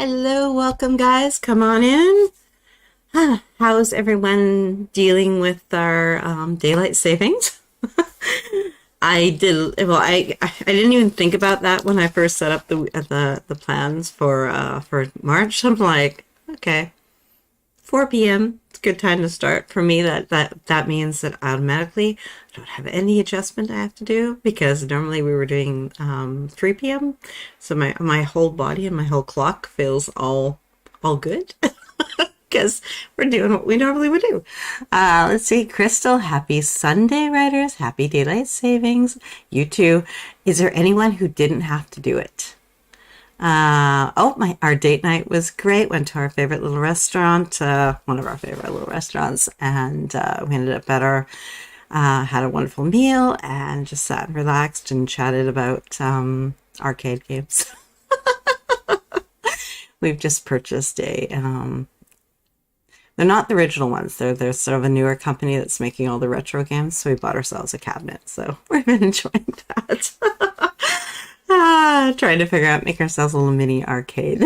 Hello, welcome guys. Come on in. How's everyone dealing with our daylight savings? I did well. I didn't even think about that when I first set up the plans for March. I'm like, okay, 4 p.m. It's a good time to start for me. That means that automatically I don't have any adjustment I have to do because normally we were doing 3 p.m. So my whole body and my whole clock feels all good because we're doing what we normally would do. Let's see, Crystal, happy Sunday, writers. Happy daylight savings. You too. Is there anyone who didn't have to do it? Our date night was great. Went to our favorite little restaurant, one of our favorite little restaurants, and we ended up had a wonderful meal and just sat and relaxed and chatted about arcade games. We've just purchased they're not the original ones. They're sort of a newer company that's making all the retro games. So we bought ourselves a cabinet. So we've been enjoying that. Trying to figure out, make ourselves a little mini arcade.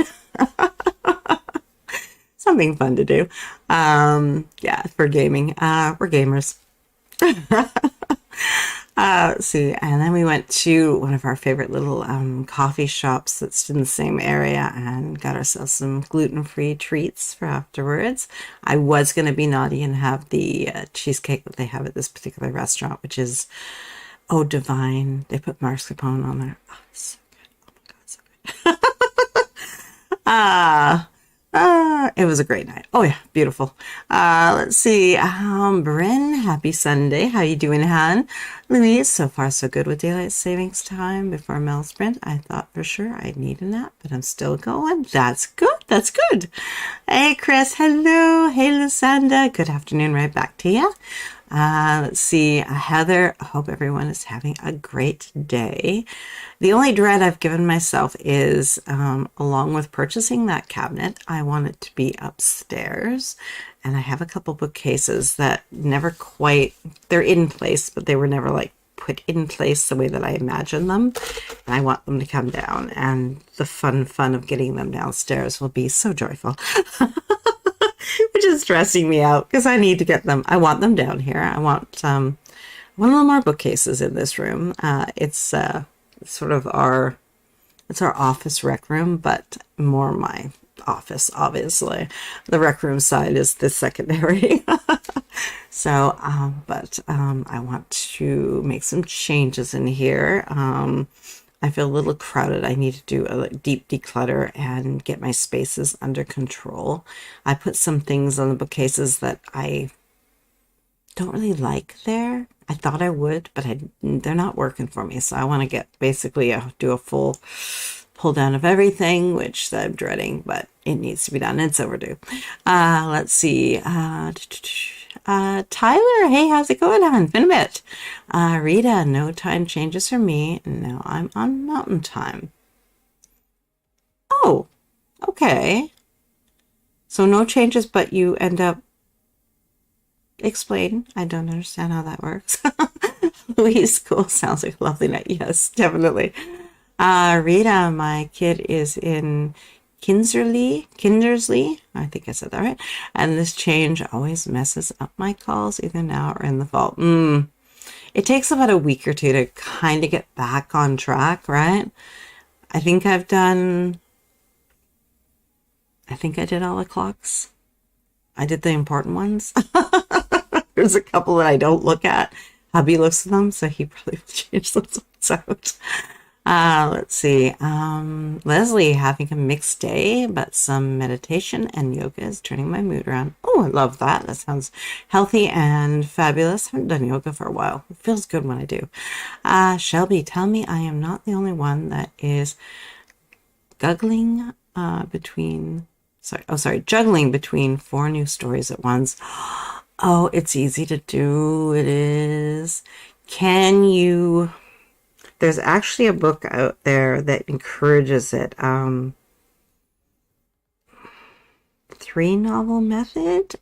Something fun to do. Yeah, for gaming. We're gamers. Let's see. And then we went to one of our favorite little coffee shops that's in the same area and got ourselves some gluten-free treats for afterwards. I was going to be naughty and have the cheesecake that they have at this particular restaurant, which is, oh, divine. They put mascarpone on there. Oh, it's so good. Oh my God, so good. It was a great night. Oh yeah, beautiful. Let's see. Bryn, happy Sunday. How you doing, Han? Louise, so far so good with daylight savings time before Mel sprint. I thought for sure I'd need a nap, but I'm still going. That's good. That's good. Hey, Chris. Hello. Hey, Lucinda. Good afternoon. Right back to you. Let's see, Heather, I hope everyone is having a great day. The only dread I've given myself is, along with purchasing that cabinet, I want it to be upstairs. And I have a couple bookcases that never quite, they're in place, but they were never like put in place the way that I imagined them. And I want them to come down. And the fun of getting them downstairs will be so joyful. Which is stressing me out because I need to get them. I want them down here. I want a little more bookcases in this room. It's sort of our office rec room, but more my office, obviously. The rec room side is the secondary. So, I want to make some changes in here. I feel a little crowded. I need to do a deep declutter and get my spaces under control. I put some things on the bookcases that I don't really like there. I thought I would, but they're not working for me. So I want to get basically do a full pull down of everything, which I'm dreading, but it needs to be done. It's overdue. Let's see. Tyler, hey, how's it going on? Been a bit. Rita, no time changes for me. Now I'm on mountain time. Oh, okay. So no changes, but you end up explain. I don't understand how that works. Louise, cool. Sounds like a lovely night. Yes, definitely. Rita, my kid is in Kindersley, I think I said that right. And this change always messes up my calls either now or in the fall. It takes about a week or two to kind of get back on track, right? I think I did all the clocks. I did the important ones. There's a couple that I don't look at. Hubby looks at them, so he probably will change those ones out. Let's see. Leslie, having a mixed day, but some meditation and yoga is turning my mood around. Oh, I love that. That sounds healthy and fabulous. I haven't done yoga for a while. It feels good when I do. Shelby, tell me I am not the only one that is juggling between four new stories at once. Oh, it's easy to do. It is. There's actually a book out there that encourages it. 3-novel method.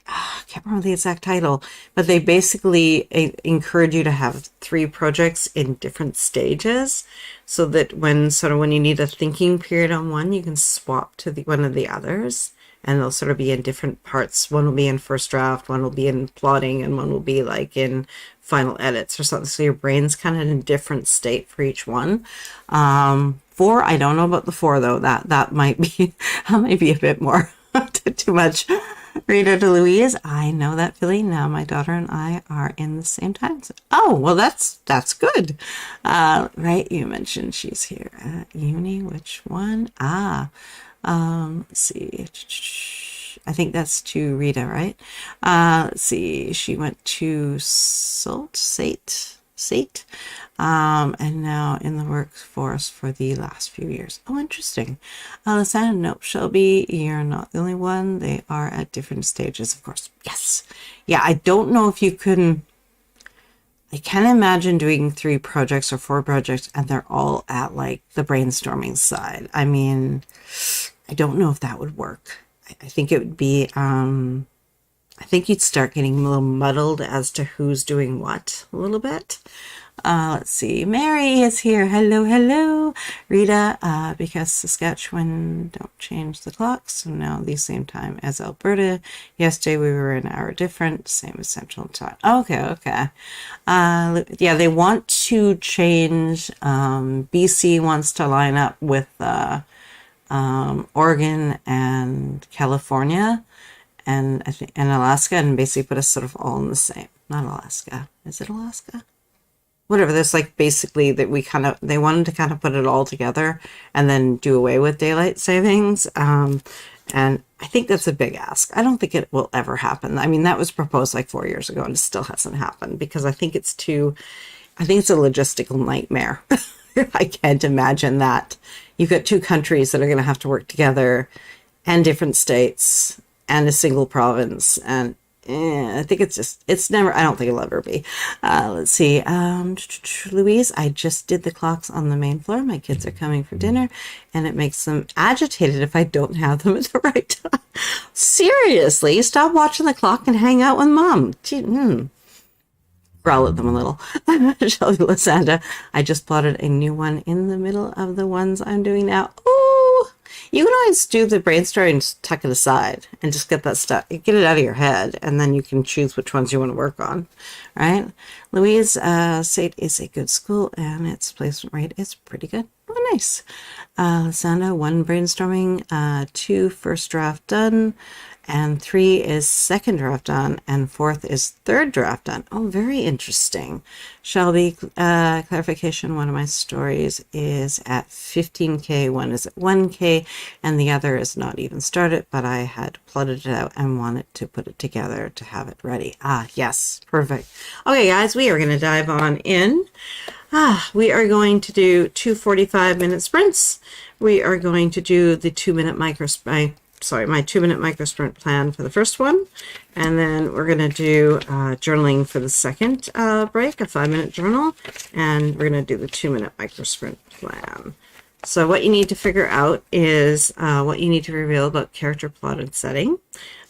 can't remember the exact title, but they basically encourage you to have 3 projects in different stages, so that when you need a thinking period on one, you can swap to one of the others, and they'll sort of be in different parts. One will be in first draft, one will be in plotting, and one will be like in final edits or something. So your brain's kind of in a different state for each one. 4, I don't know about the 4 though. That might be a bit more too much. Rita to Louise, I know that feeling now. My daughter and I are in the same time. Oh, well, that's good. Right, you mentioned she's here at uni. Which one? Let's see. I think that's to Rita, right? Let's see. She went to SAIT, and now in the workforce for the last few years. Oh, interesting. Lysandra, nope. Shelby, you're not the only one. They are at different stages, of course. Yes. Yeah, I don't know if you can. I can't imagine doing 3 projects or 4 projects and they're all at like the brainstorming side. I mean, I don't know if that would work. I think it would be, I think you'd start getting a little muddled as to who's doing what a little bit. Let's see. Mary is here. Hello, hello. Rita, because Saskatchewan don't change the clocks, so now the same time as Alberta. Yesterday we were an hour different, same as Central Time. Okay. Yeah, they want to change. BC wants to line up with Oregon and California, and I think and Alaska, and basically put us sort of all in the same. Not Alaska. Is it Alaska? Whatever. There's like basically that they wanted to kind of put it all together and then do away with daylight savings. And I think that's a big ask. I don't think it will ever happen. I mean, that was proposed like 4 years ago and it still hasn't happened because I think it's a logistical nightmare. I can't imagine that. You've got 2 countries that are going to have to work together and different states and a single province. And I think I don't think it'll ever be. Let's see. Louise, I just did the clocks on the main floor. My kids are coming for dinner and it makes them agitated if I don't have them at the right time. Seriously, stop watching the clock and hang out with mom. Growl at them a little. Shelby Lysandra, I just plotted a new one in the middle of the ones I'm doing now. Oh, you can always do the brainstorming and tuck it aside and just get that stuff, get it out of your head, and then you can choose which ones you want to work on, right? Louise, SAIT is a good school and its placement rate is pretty good. Oh, nice. Lysandra, 1 brainstorming, 2 first draft done, and 3 is second draft done, and 4th is third draft done. Oh, very interesting. Shelby, clarification, one of my stories is at 15K, one is at 1K, and the other is not even started, but I had plotted it out and wanted to put it together to have it ready. Yes, perfect. Okay, guys, we are going to dive on in. We are going to do 2 45-minute sprints. We are going to do the 2-minute my 2-minute micro sprint plan for the first one. And then we're going to do journaling for the second break, a 5-minute journal. And we're going to do the 2-minute micro sprint plan. So what you need to figure out is what you need to reveal about character, plot, and setting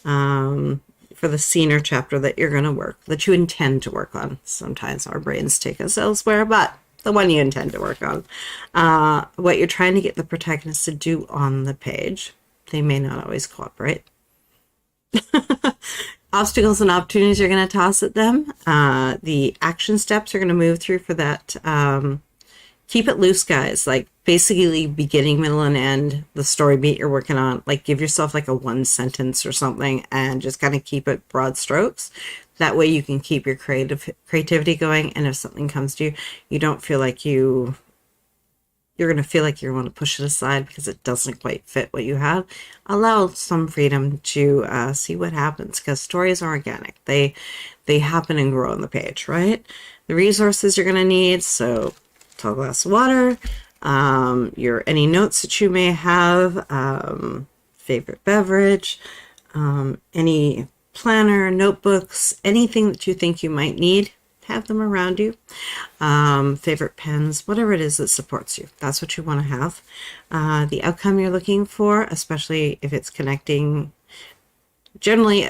for the scene or chapter that you're going to that you intend to work on. Sometimes our brains take us elsewhere, but the one you intend to work on. What you're trying to get the protagonist to do on the page. They may not always cooperate. Obstacles and opportunities you're going to toss at them. The action steps you're going to move through for that. Keep it loose, guys. Like basically beginning, middle, and end, the story beat you're working on. Like give yourself like a 1 sentence or something and just kind of keep it broad strokes. That way you can keep your creativity going. And if something comes to you, you don't feel like you're going to feel like you want to push it aside because it doesn't quite fit what you have. Allow some freedom to see what happens because stories are organic. They happen and grow on the page, right? The resources you're going to need. So tall glass of water, any notes that you may have, favorite beverage, any planner, notebooks, anything that you think you might need. Have them around you. Favorite pens, whatever it is that supports you. That's what you want to have. The outcome you're looking for, especially if it's connecting. Generally,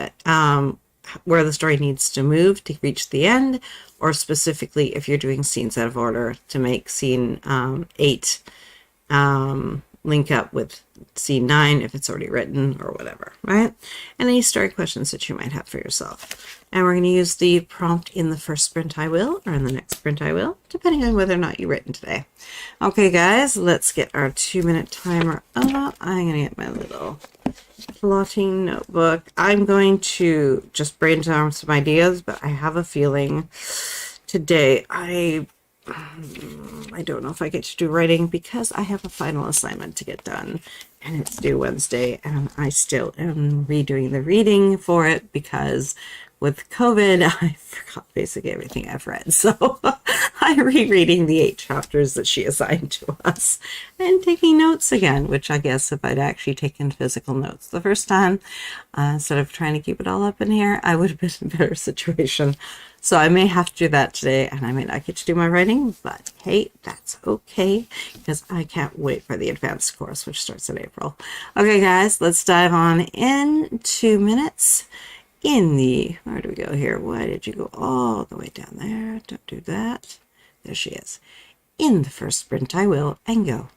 where the story needs to move to reach the end, or specifically if you're doing scenes out of order to make scene 8 link up with scene 9 if it's already written or whatever, right? And any story questions that you might have for yourself. And we're going to use the prompt in the first sprint I will, or in the next sprint I will, depending on whether or not you've written today. Okay, guys, let's get our 2-minute timer up. I'm going to get my little plotting notebook. I'm going to just brainstorm some ideas, but I have a feeling today I don't know if I get to do writing because I have a final assignment to get done and it's due Wednesday, and I still am redoing the reading for it because with COVID, I forgot basically everything I've read. So I'm rereading the 8 chapters that she assigned to us and taking notes again, which I guess if I'd actually taken physical notes the first time, instead of trying to keep it all up in here, I would have been in a better situation. So I may have to do that today, and I may not get to do my writing, but hey, that's okay, because I can't wait for the advanced course, which starts in April. Okay, guys, let's dive on in 2 minutes. In the, where do we go here? Why did you go all the way down there? Don't do that. There she is. In the first sprint, I will, and go.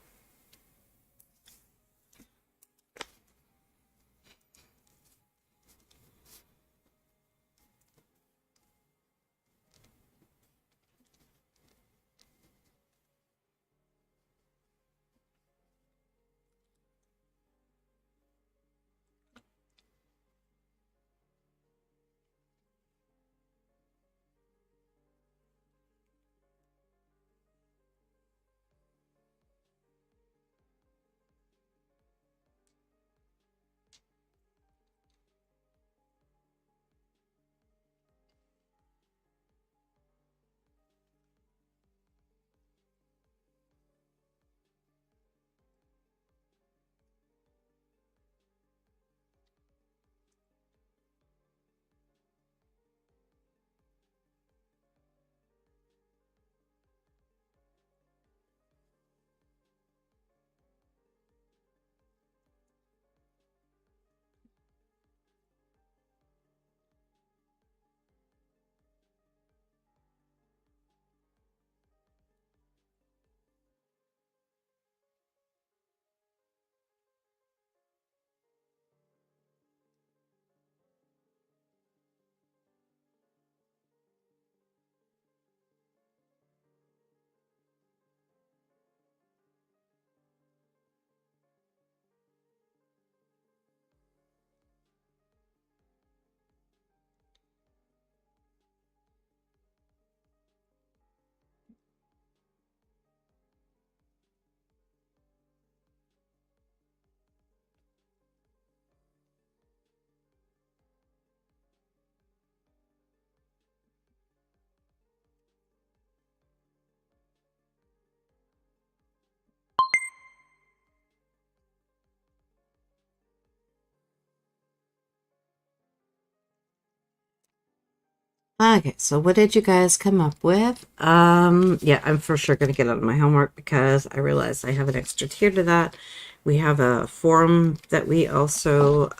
Okay, so what did you guys come up with? Yeah, I'm for sure going to get out of my homework because I realized I have an extra tier to that. We have a forum that we also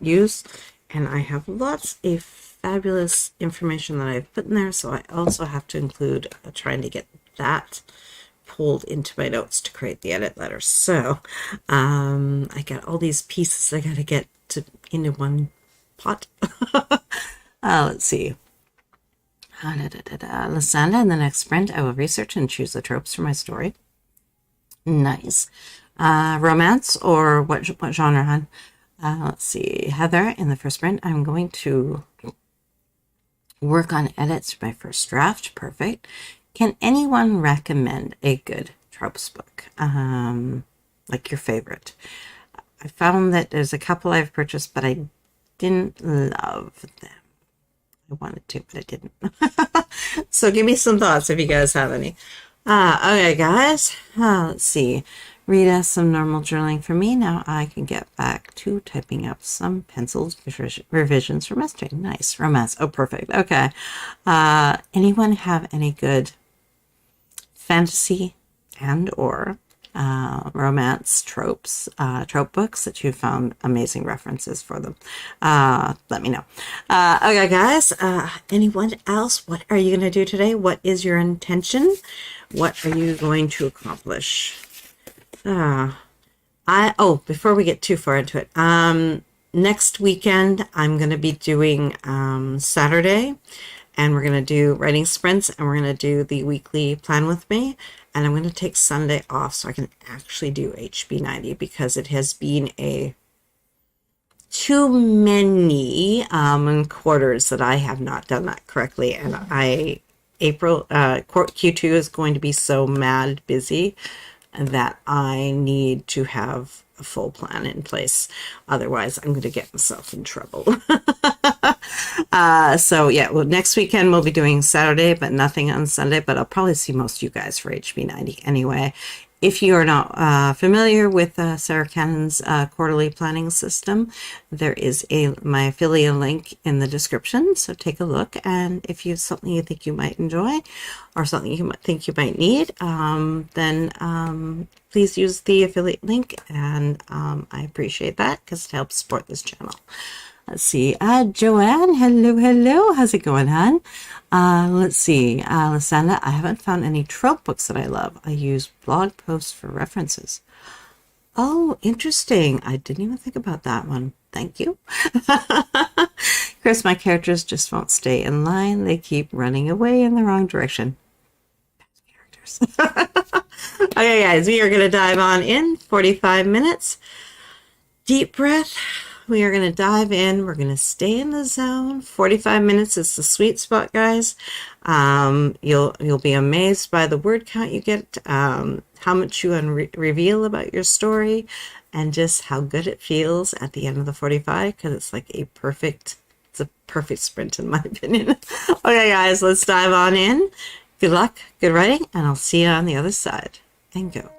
use, and I have lots of fabulous information that I've put in there, so I also have to include trying to get that pulled into my notes to create the edit letter. So I got all these pieces I got to get into one pot. Let's see. Lysanda, in the next sprint, I will research and choose the tropes for my story. Nice. Romance, or what genre, hon? Let's see. Heather, in the first sprint, I'm going to work on edits for my first draft. Perfect. Can anyone recommend a good tropes book? Like your favorite? I found that there's a couple I've purchased, but I didn't love them. I wanted to, but I didn't. So give me some thoughts if you guys have any. Okay, guys. Let's see. Read us some normal journaling for me. Now I can get back to typing up some pencils revisions for mastering. Nice. Romance. Oh, perfect. Okay. Anyone have any good fantasy and or romance tropes, trope books that you found amazing references for them. Let me know. Okay, guys. Anyone else? What are you going to do today? What is your intention? What are you going to accomplish? Before we get too far into it, next weekend I'm going to be doing Saturday, and we're going to do writing sprints, and we're going to do the weekly plan with me, and I'm going to take Sunday off so I can actually do HB90, because it has been too many quarters that I have not done that correctly, and Q2 is going to be so mad busy that I need to have a full plan in place. Otherwise, I'm going to get myself in trouble. Next weekend we'll be doing Saturday, but nothing on Sunday. But I'll probably see most of you guys for HB90 anyway. If you are not familiar with Sarah Cannon's quarterly planning system, there is my affiliate link in the description. So take a look, and if you have something you think you might enjoy, or something you might think you might need, then please use the affiliate link, and I appreciate that because it helps support this channel. Let's see. Joanne, hello. How's it going, hon? Let's see. Lysanda, I haven't found any trope books that I love. I use blog posts for references. Oh, interesting. I didn't even think about that one. Thank you. Chris, my characters just won't stay in line. They keep running away in the wrong direction. Characters. Okay, guys, we are going to dive on in. 45 minutes. Deep breath. We are going to dive in. We're going to stay in the zone. 45 minutes is the sweet spot, guys. You'll be amazed by the word count you get, how much you reveal about your story, and just how good it feels at the end of the 45, because it's like a perfect sprint in my opinion. Okay, guys, let's dive on in. Good luck, good writing, and I'll see you on the other side. And go.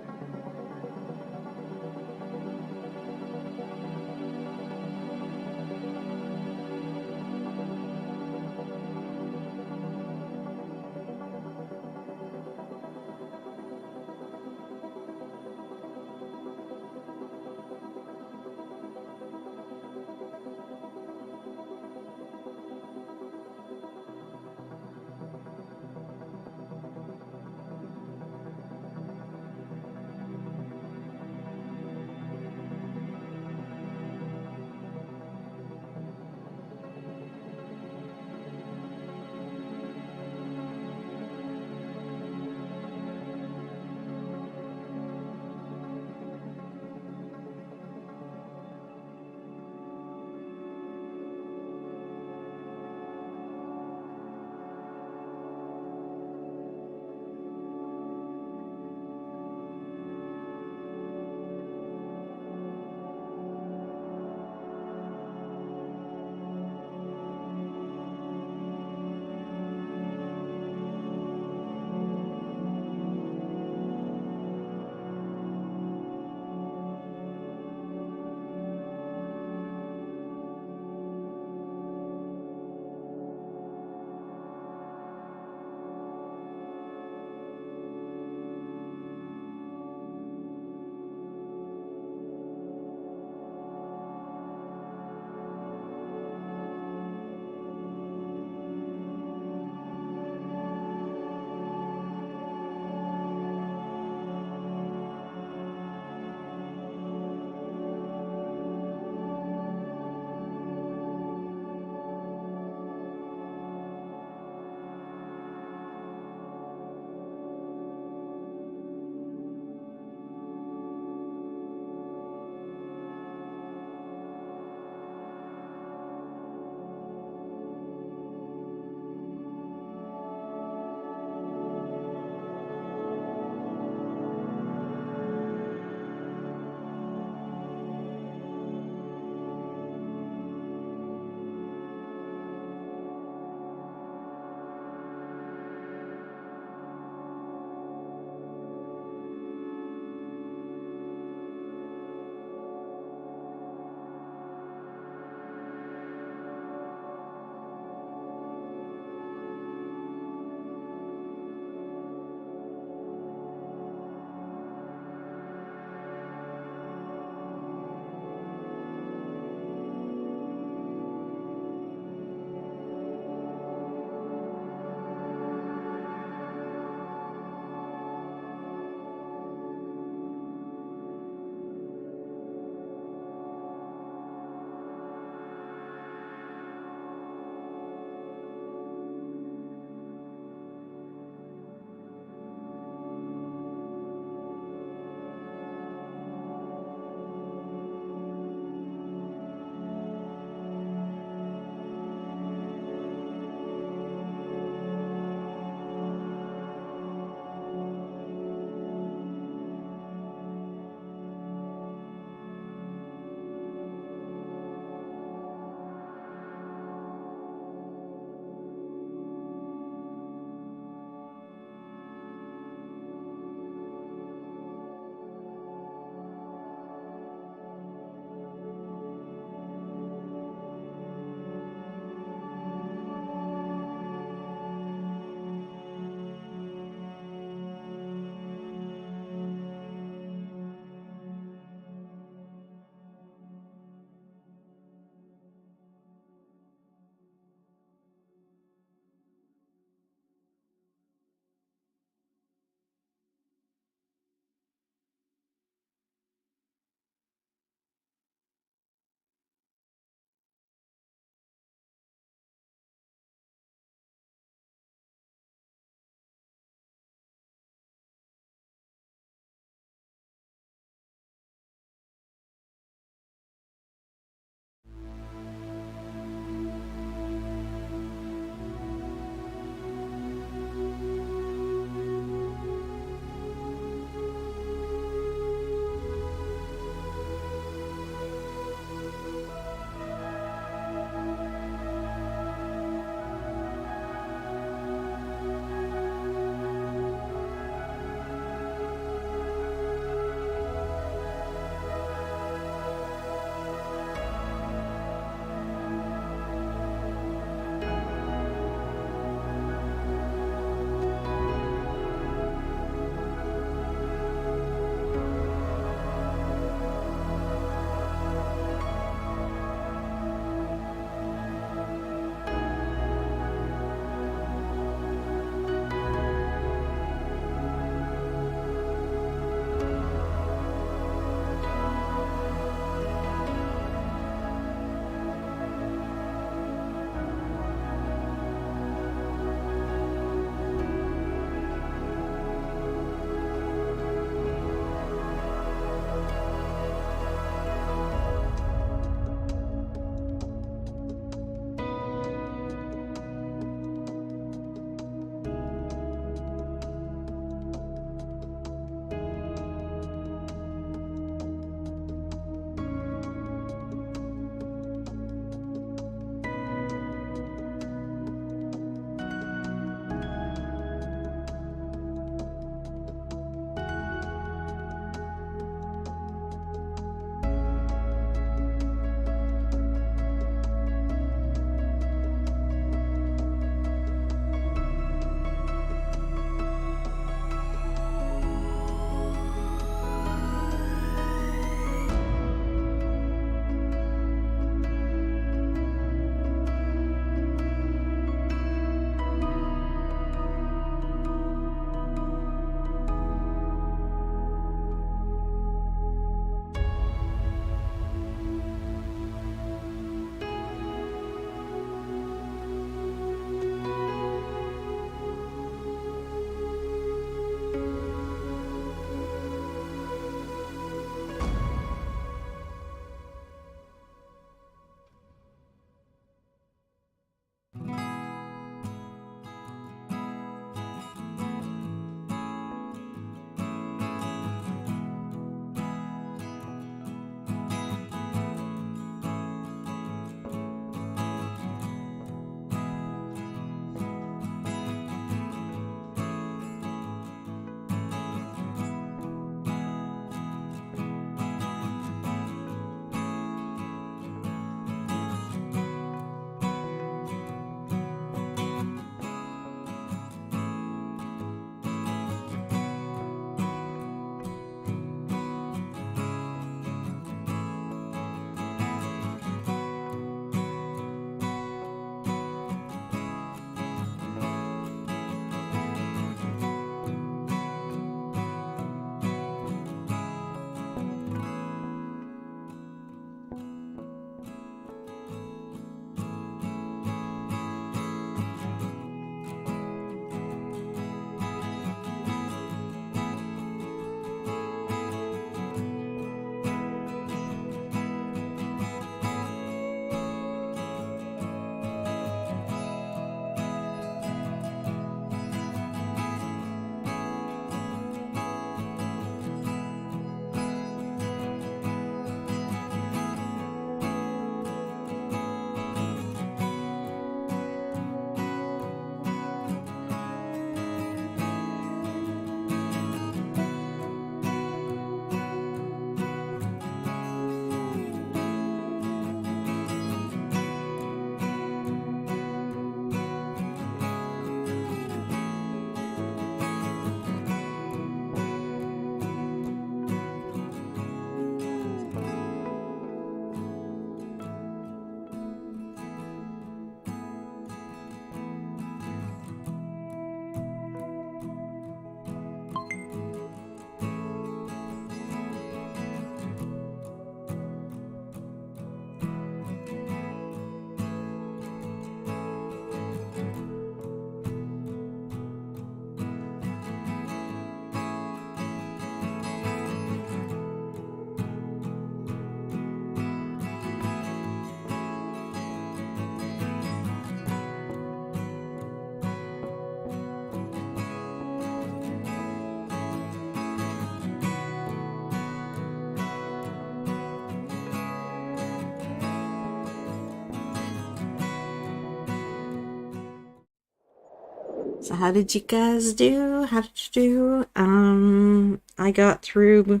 So how did you guys do? How did you do? I got through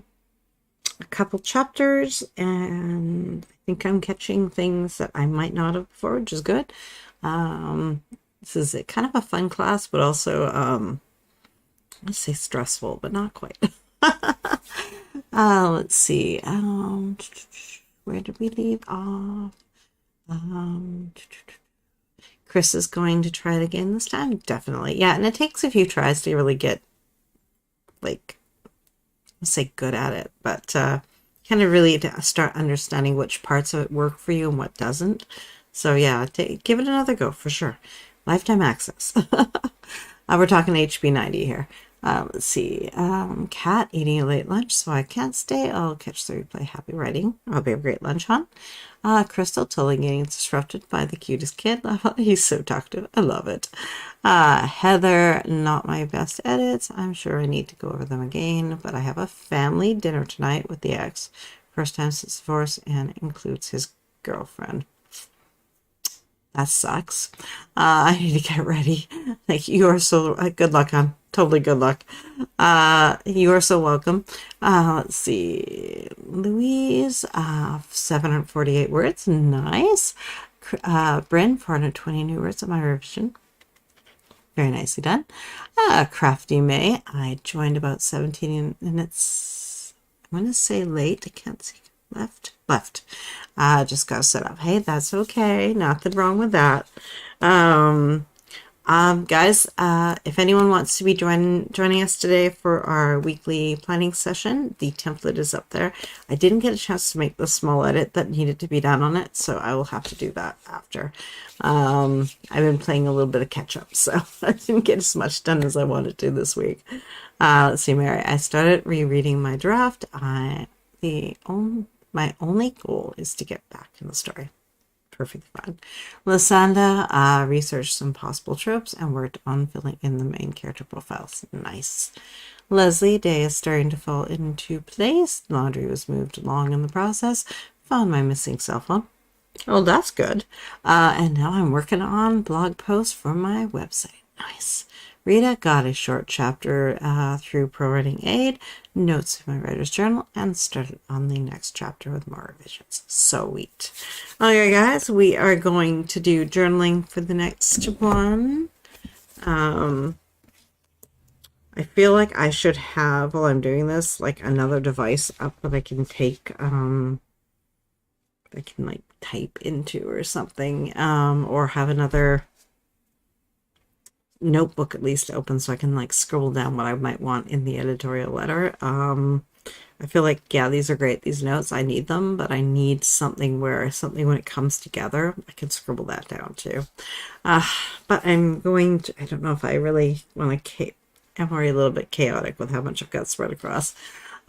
a couple chapters, and I think I'm catching things that I might not have before, which is good. This is kind of a fun class, but also, let's say stressful, but not quite. Let's see. Where did we leave off? Chris is going to try it again this time. Definitely. Yeah, and it takes a few tries to really get, like, let's say good at it, but kind of really to start understanding which parts of it work for you and what doesn't. So yeah, give it another go for sure. Lifetime access. We're talking HB 90 here. Let's see. Cat eating a late lunch, so I can't stay. I'll catch the replay. Happy writing. I'll be a great lunch, hon. Crystal totally getting disrupted by the cutest kid. He's so talkative. I love it. Heather, not my best edits. I'm sure I need to go over them again, but I have a family dinner tonight with the ex. First time since divorce, and includes his girlfriend. That sucks. I need to get ready. Thank you. You are so good luck, hon. Totally good luck. You are so welcome. Let's see. Louise, 748 words. Nice. Bryn, 420 new words of my revision. Very nicely done. Crafty May, I joined about 17 minutes. I'm going to say late. I can't see. Left. Just got set up. Hey, that's okay. Nothing wrong with that. Guys, if anyone wants to be joining us today for our weekly planning session, the template is up there. I didn't get a chance to make the small edit that needed to be done on it, so I will have to do that after. I've been playing a little bit of catch up, so I didn't get as much done as I wanted to this week. Let's see, Mary. I started rereading my draft. My only goal is to get back in the story. Perfectly fine. Lysanda researched some possible tropes and worked on filling in the main character profiles. Nice. Leslie, day is starting to fall into place. Laundry was moved along in the process. Found my missing cell phone. Oh, that's good. And now I'm working on blog posts for my website. Nice. Rita got a short chapter through Pro Writing Aid, notes in my writer's journal, and started on the next chapter with more revisions. Sweet. Okay, guys, we are going to do journaling for the next one. I feel like I should have, while I'm doing this, like another device up that I can take, I can like type into or something, or have another notebook at least open so I can like scribble down what I might want in the editorial letter. I feel like, yeah, these are great, these notes, I need them, but I need something when it comes together, I can scribble that down too. But I'm going to, I don't know if I really want to, I'm already a little bit chaotic with how much I've got spread across.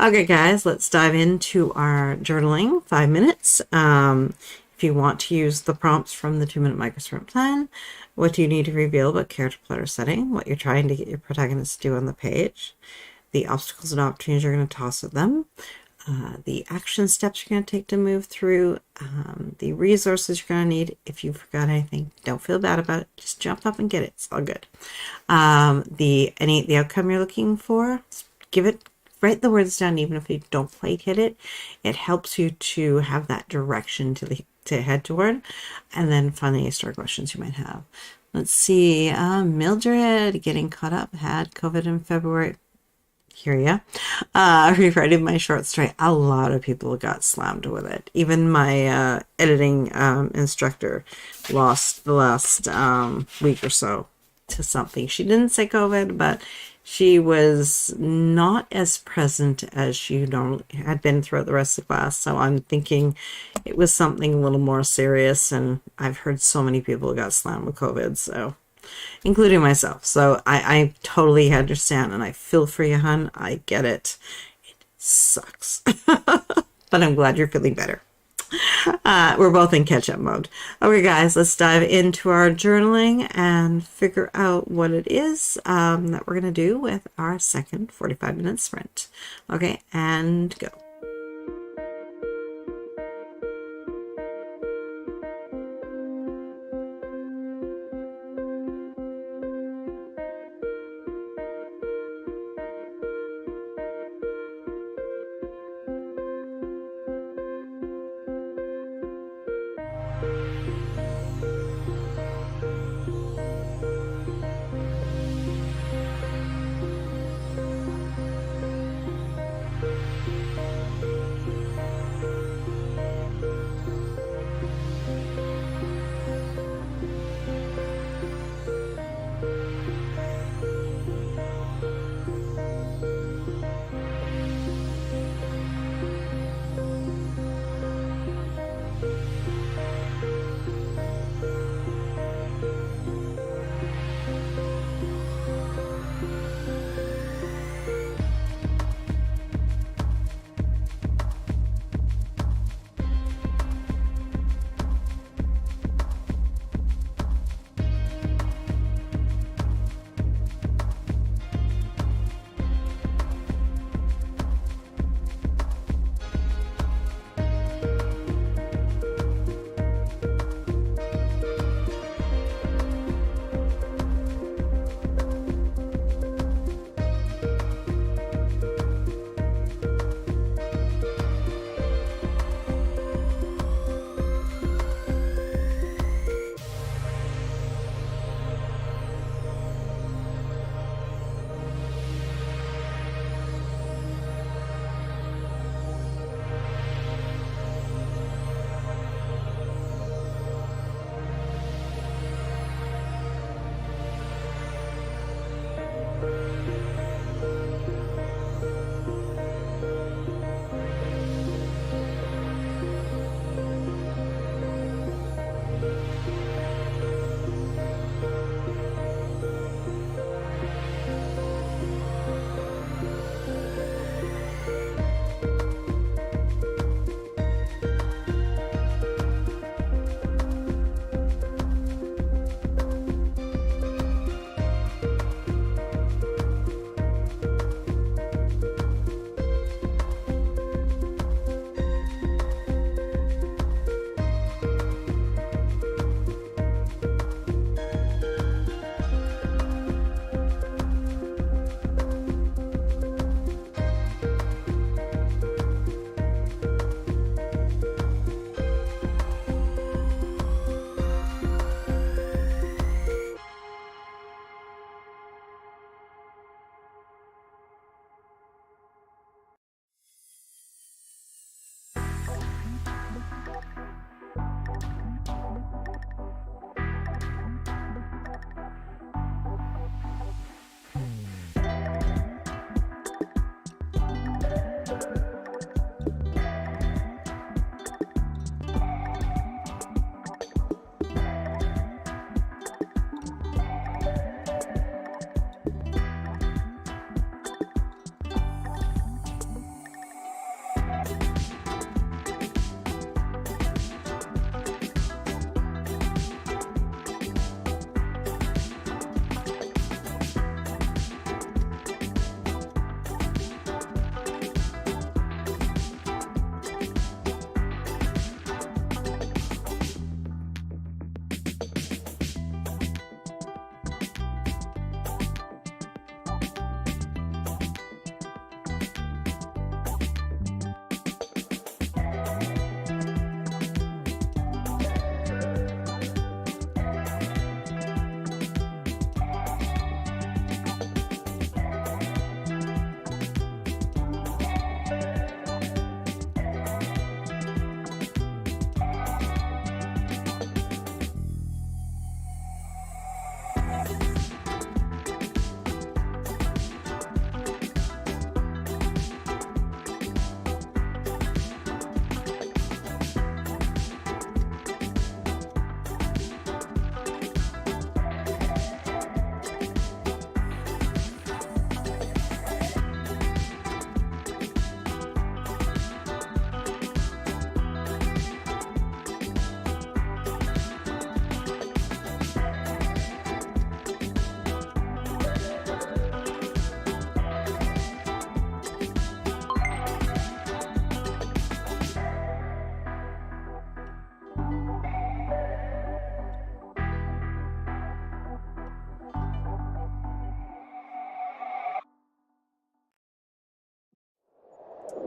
Okay, guys, let's dive into our journaling, 5 minutes. If you want to use the prompts from the 2-minute microsprint plan, what do you need to reveal about character clutter setting, what you're trying to get your protagonist to do on the page, the obstacles and opportunities you're going to toss at them, the action steps you're going to take to move through, the resources you're going to need. If you forgot anything, don't feel bad about it. Just jump up and get it. It's all good. The outcome you're looking for, write the words down even if you don't quite hit it. It helps you to have that direction to head toward. And then finally, story questions you might have. Let's see. Mildred, getting caught up, had COVID in February. Here, yeah. Rewriting my short story. A lot of people got slammed with it. Even my editing instructor lost the last week or so to something. She didn't say COVID, but she was not as present as she normally had been throughout the rest of the class. So I'm thinking it was something a little more serious. And I've heard so many people got slammed with COVID, so including myself. So I totally understand, and I feel for you, hon. I get it. It sucks. But I'm glad you're feeling better. We're both in catch-up mode. Okay, guys, let's dive into our journaling and figure out what it is that we're going to do with our second 45-minute sprint. Okay, and go.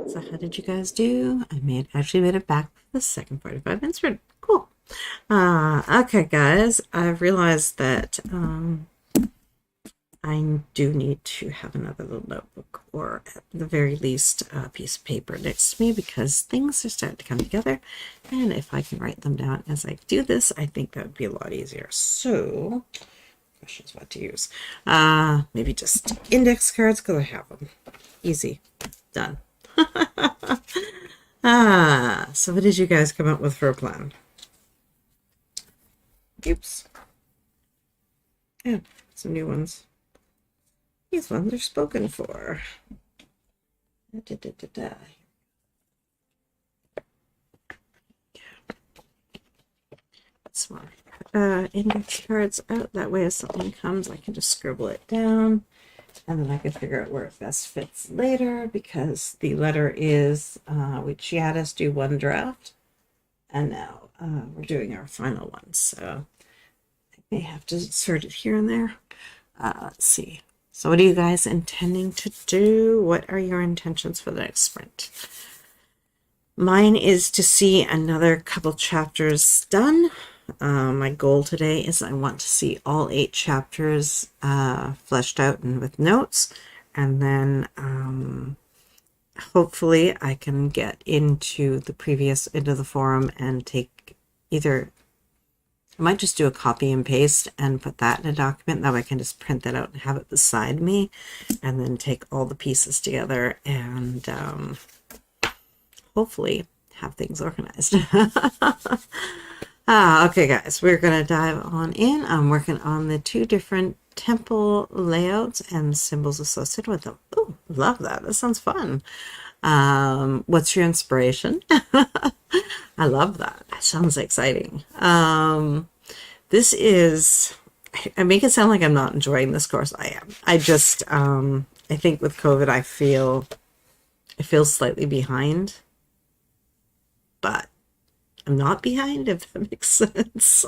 So how did you guys do? Actually made it back for the second 45 minutes. Cool. Okay, guys. I've realized that I do need to have another little notebook, or at the very least a piece of paper next to me, because things are starting to come together, and if I can write them down as I do this, I think that would be a lot easier. So, questions what to use. Maybe just index cards, because I have them. Easy. Done. So what did you guys come up with for a plan? Oops. Yeah, some new ones. These ones are spoken for. That's one. Index cards out. That way if something comes, I can just scribble it down. And then I can figure out where it best fits later, because the letter is, she had us do one draft, and now we're doing our final one. So I may have to insert it here and there. Let's see. So what are you guys intending to do? What are your intentions for the next sprint? Mine is to see another couple chapters done. My goal today is I want to see all 8 chapters fleshed out and with notes, and then hopefully I can get into the forum and take either, I might just do a copy and paste and put that in a document. That way I can just print that out and have it beside me, and then take all the pieces together and hopefully have things organized. Okay, guys, we're going to dive on in. I'm working on the 2 different temple layouts and symbols associated with them. Oh, love that. That sounds fun. What's your inspiration? I love that. That sounds exciting. This is, I make it sound like I'm not enjoying this course. I am. I just, I think with COVID, I feel slightly behind, but I'm not behind, if that makes sense.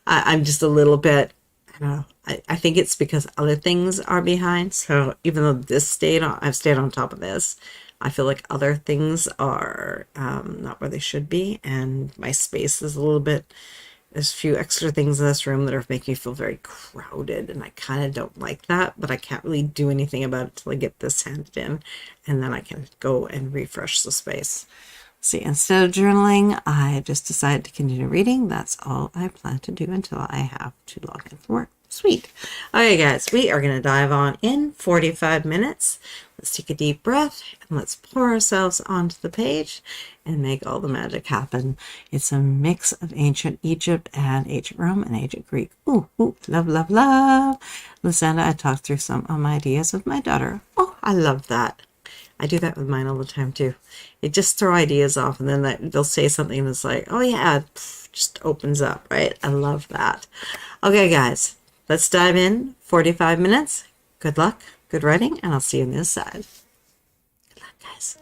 I'm just a little bit, I don't know. I think it's because other things are behind. So even though I've stayed on top of this, I feel like other things are not where they should be. And my space is a little bit, there's a few extra things in this room that are making me feel very crowded. And I kind of don't like that, but I can't really do anything about it till I get this handed in. And then I can go and refresh the space. See, instead of journaling, I just decided to continue reading. That's all I plan to do until I have to log in for work. Sweet. Okay, guys, we are going to dive on in 45 minutes. Let's take a deep breath and let's pour ourselves onto the page and make all the magic happen. It's a mix of ancient Egypt and ancient Rome and ancient Greek. Ooh, ooh, love, love, love. Lysander, I talked through some of my ideas with my daughter. Oh, I love that. I do that with mine all the time too. It just throw ideas off, and then they'll say something and it's like, oh yeah, just opens up, right? I love that. Okay, guys, let's dive in. 45 minutes. Good luck, good writing, and I'll see you on the other side. Good luck, guys.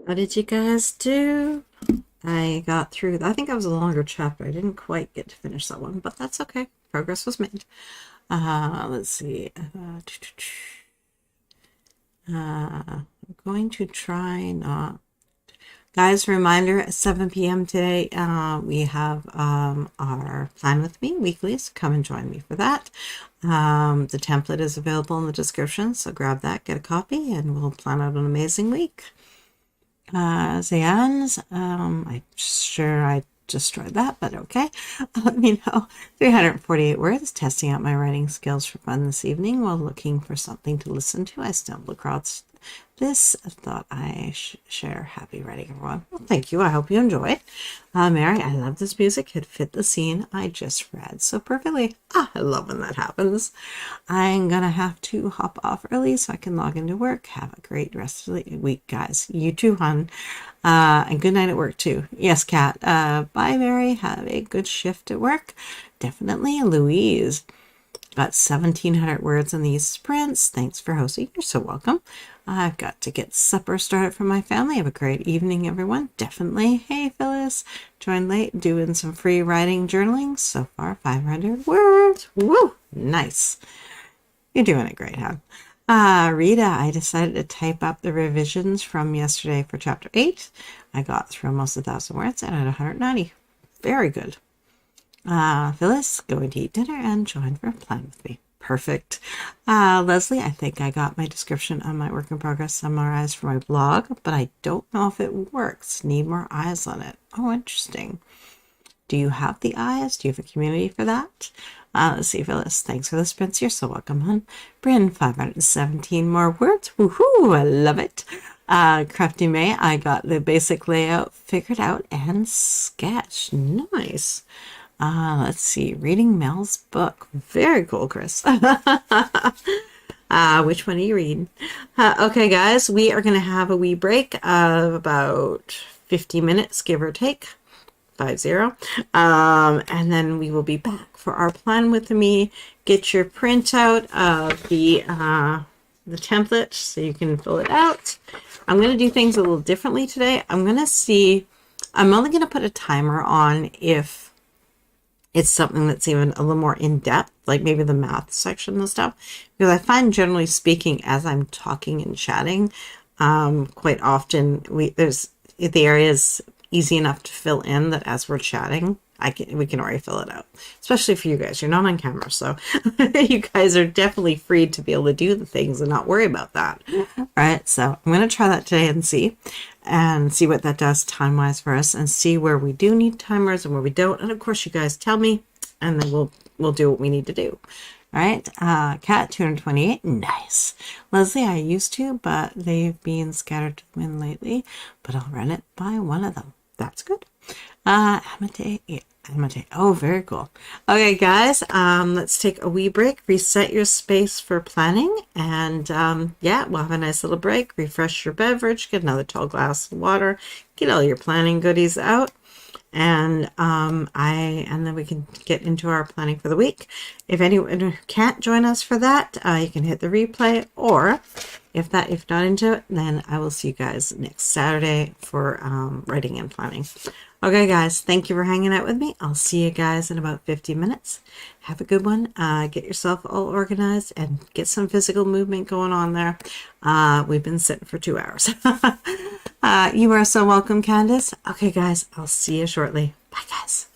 How did you guys do? I got through, I think that was a longer chapter. I didn't quite get to finish that one, but that's okay. Progress was made. Let's see. I'm going to try not. Guys, reminder, at 7 p.m. today, we have our Plan With Me weekly, so come and join me for that. The template is available in the description, so grab that, get a copy, and we'll plan out an amazing week. Zayan's, I'm sure I destroyed that, but okay. Let me know. 348 words, testing out my writing skills for fun this evening while looking for something to listen to. I stumbled across this. I thought I should share. Happy writing, everyone. Well, thank you. I hope you enjoy. Mary, I love this music. It fit the scene I just read so perfectly. I love when that happens. I'm going to have to hop off early so I can log into work. Have a great rest of the week, guys. You too, hon. And good night at work, too. Yes, Kat. Bye, Mary. Have a good shift at work. Definitely. Louise. Got 1,700 words in these sprints. Thanks for hosting. You're so welcome. I've got to get supper started for my family. Have a great evening, everyone. Definitely. Hey, Phyllis. Joined late, doing some free writing journaling. So far, 500 words. Woo! Nice. You're doing it great, huh? Rita, I decided to type up the revisions from yesterday for chapter 8. I got through almost 1,000 words and at 190. Very good. Phyllis, going to eat dinner and join for a Plan With Me. Perfect. Leslie, I think I got my description on my work in progress summarized for my blog, but I don't know if it works. Need more eyes on it. Oh, interesting. Do you have the eyes? Do you have a community for that? Let's see, Phyllis. Thanks for the sprints. You're so welcome, hon. Bryn, 517 more words. Woohoo! I love it. Crafty May, I got the basic layout figured out and sketched. Nice. Let's see. Reading Mel's book. Very cool, Chris. Which one are you reading? Okay, guys, we are going to have a wee break of about 50 minutes, give or take. 50. And then we will be back for our Plan With Me. Get your printout of the template so you can fill it out. I'm going to do things a little differently today. I'm only going to put a timer on if it's something that's even a little more in-depth, like maybe the math section and stuff. Because I find, generally speaking, as I'm talking and chatting, quite often the area is easy enough to fill in that as we're chatting, we can already fill it out. Especially for you guys. You're not on camera, so you guys are definitely free to be able to do the things and not worry about that. All right, so I'm going to try that today and see what that does time-wise for us and see where we do need timers and where we don't. And of course, you guys tell me, and then we'll do what we need to do. All right, Cat 228, nice. Leslie, I used to, but they've been scattered to the wind lately, but I'll run it by one of them. That's good. Amate, oh, very cool. Okay, guys, let's take a wee break, reset your space for planning, and yeah, we'll have a nice little break, refresh your beverage, get another tall glass of water, get all your planning goodies out, and then we can get into our planning for the week. If anyone can't join us for that, you can hit the replay, or if not into it, then I will see you guys next Saturday for writing and planning. Okay, guys, thank you for hanging out with me. I'll see you guys in about 50 minutes. Have a good one. Get yourself all organized and get some physical movement going on there. We've been sitting for 2 hours. You are so welcome, Candace. Okay, guys, I'll see you shortly. Bye, guys.